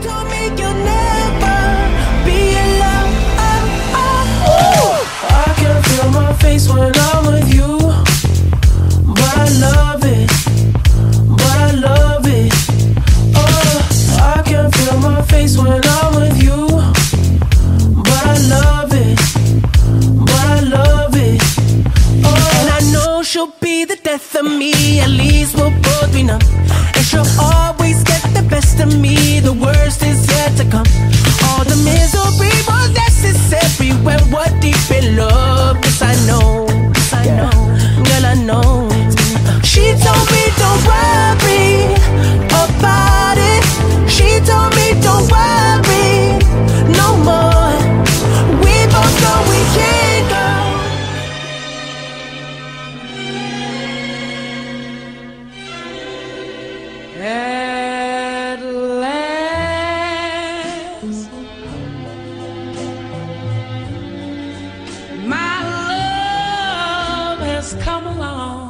told me you'll never be alone. I can feel my face when I'm with you, but I love it, but I love it. Oh, I can feel my face when I'm with you, but I love it, but I love it. Oh, and I know she'll be the death of me. At least we'll both be numb, and she'll always get the best of me. The worst is yet to come. All the misery was necessary when we're deep in love. Yes, I know, yes, I know, girl, I know. She told me don't worry about it. She told me don't worry no more. We both know we can't go. At last, my love has come along.